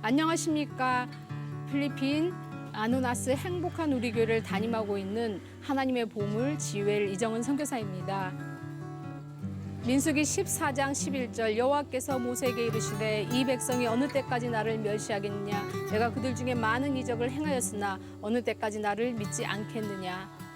안녕하십니까. 필리핀 아누나스 행복한 우리 교회를 담임하고 있는 하나님의 보물 지웰 이정은 선교사입니다. 민수기 14장 11절 여호와께서 모세에게 이르시되 이 백성이 어느 때까지 나를 멸시하겠느냐 내가 그들 중에 많은 이적을 행하였으나 어느 때까지 나를 믿지 않겠느냐.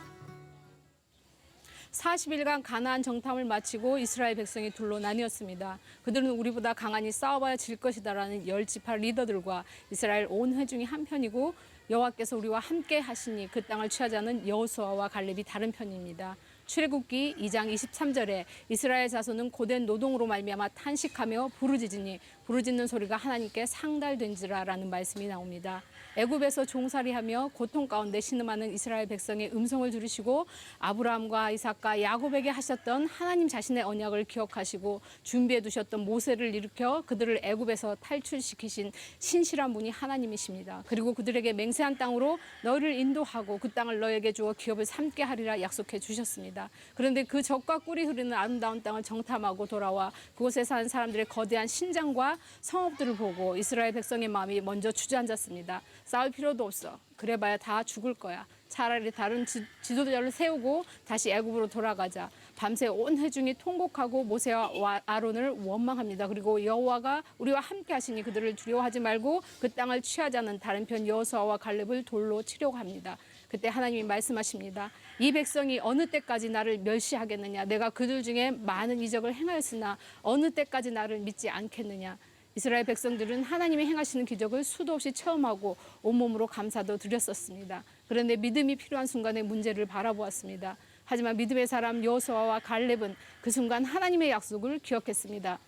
40일간 가나안 정탐을 마치고 이스라엘 백성이 둘로 나뉘었습니다. 그들은 우리보다 강하니 싸워봐야 질 것이다라는 10지파 리더들과 이스라엘 온 회중이 한편이고 여호와께서 우리와 함께 하시니 그 땅을 취하자는 여호수아와 갈렙이 다른 편입니다. 출애굽기 2장 23절에 이스라엘 자손은 고된 노동으로 말미암아 탄식하며 부르짖으니 부르짖는 소리가 하나님께 상달된지라라는 말씀이 나옵니다. 애굽에서 종살이하며 고통 가운데 신음하는 이스라엘 백성의 음성을 들으시고 아브라함과 이삭과 야곱에게 하셨던 하나님 자신의 언약을 기억하시고 준비해 두셨던 모세를 일으켜 그들을 애굽에서 탈출시키신 신실한 분이 하나님이십니다. 그리고 그들에게 맹세한 땅으로 너희를 인도하고 그 땅을 너에게 주어 기업을 삼게 하리라 약속해 주셨습니다. 그런데 그 적과 꿀이 흐르는 아름다운 땅을 정탐하고 돌아와 그곳에 사는 사람들의 거대한 신장과 성읍들을 보고 이스라엘 백성의 마음이 먼저 주저앉았습니다. 싸울 필요도 없어. 그래봐야 다 죽을 거야. 차라리 다른 지도자를 세우고 다시 애굽으로 돌아가자. 밤새 온 회중이 통곡하고 모세와 아론을 원망합니다. 그리고 여호와가 우리와 함께 하시니 그들을 두려워하지 말고 그 땅을 취하자는 다른 편 여호수아와 갈렙을 돌로 치려고 합니다. 그때 하나님이 말씀하십니다. 이 백성이 어느 때까지 나를 멸시하겠느냐. 내가 그들 중에 많은 이적을 행하였으나 어느 때까지 나를 믿지 않겠느냐. 이스라엘 백성들은 하나님이 행하시는 기적을 수도 없이 체험하고 온몸으로 감사도 드렸었습니다. 그런데 믿음이 필요한 순간에 문제를 바라보았습니다. 하지만 믿음의 사람 여호수아와 갈렙은 그 순간 하나님의 약속을 기억했습니다.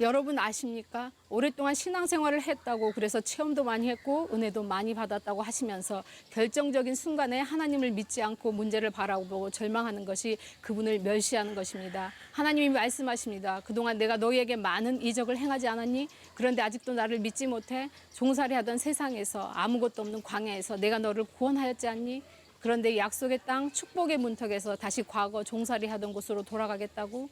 여러분 아십니까? 오랫동안 신앙생활을 했다고 그래서 체험도 많이 했고 은혜도 많이 받았다고 하시면서 결정적인 순간에 하나님을 믿지 않고 문제를 바라보고 절망하는 것이 그분을 멸시하는 것입니다. 하나님이 말씀하십니다. 그동안 내가 너희에게 많은 이적을 행하지 않았니? 그런데 아직도 나를 믿지 못해? 종살이하던 세상에서 아무것도 없는 광야에서 내가 너를 구원하였지 않니? 그런데 약속의 땅 축복의 문턱에서 다시 과거 종살이하던 곳으로 돌아가겠다고?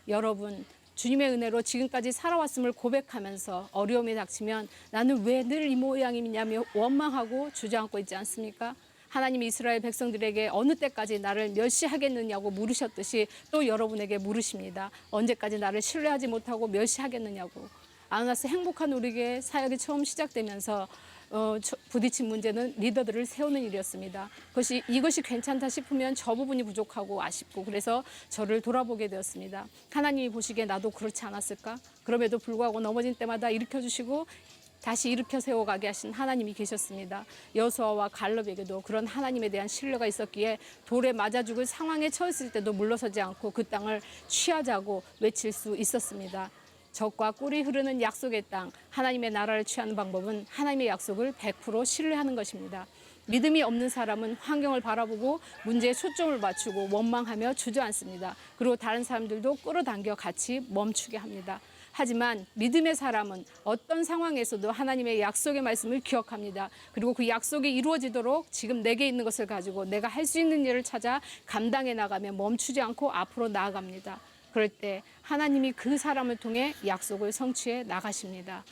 여러분 주님의 은혜로 지금까지 살아왔음을 고백하면서 어려움이 닥치면 나는 왜 늘 이 모양이냐며 원망하고 주저앉고 있지 않습니까? 하나님이 이스라엘 백성들에게 어느 때까지 나를 멸시하겠느냐고 물으셨듯이 또 여러분에게 물으십니다. 언제까지 나를 신뢰하지 못하고 멸시하겠느냐고. 아누나스 행복한 우리 교회 사역이 처음 시작되면서 부딪힌 문제는 리더들을 세우는 일이었습니다. 이것이 괜찮다 싶으면 저 부분이 부족하고 아쉽고 그래서 저를 돌아보게 되었습니다. 하나님이 보시기에 나도 그렇지 않았을까? 그럼에도 불구하고 넘어진 때마다 일으켜주시고 다시 일으켜 세워가게 하신 하나님이 계셨습니다. 여호수아와 갈렙에게도 그런 하나님에 대한 신뢰가 있었기에 돌에 맞아 죽을 상황에 처했을 때도 물러서지 않고 그 땅을 취하자고 외칠 수 있었습니다. 적과 꿀이 흐르는 약속의 땅, 하나님의 나라를 취하는 방법은 하나님의 약속을 100% 신뢰하는 것입니다. 믿음이 없는 사람은 환경을 바라보고 문제에 초점을 맞추고 원망하며 주저앉습니다. 그리고 다른 사람들도 끌어당겨 같이 멈추게 합니다. 하지만 믿음의 사람은 어떤 상황에서도 하나님의 약속의 말씀을 기억합니다. 그리고 그 약속이 이루어지도록 지금 내게 있는 것을 가지고 내가 할 수 있는 일을 찾아 감당해 나가며 멈추지 않고 앞으로 나아갑니다. 그럴 때 하나님이 그 사람을 통해 약속을 성취해 나가십니다.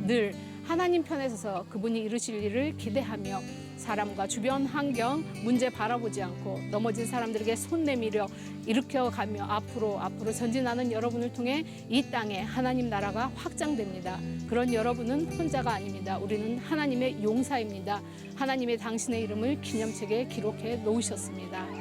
늘 하나님 편에 서서 그분이 이루실 일을 기대하며 사람과 주변 환경, 문제 바라보지 않고 넘어진 사람들에게 손 내밀어 일으켜가며 앞으로 전진하는 여러분을 통해 이 땅에 하나님 나라가 확장됩니다. 그런 여러분은 혼자가 아닙니다. 우리는 하나님의 용사입니다. 하나님의 당신의 이름을 기념책에 기록해 놓으셨습니다.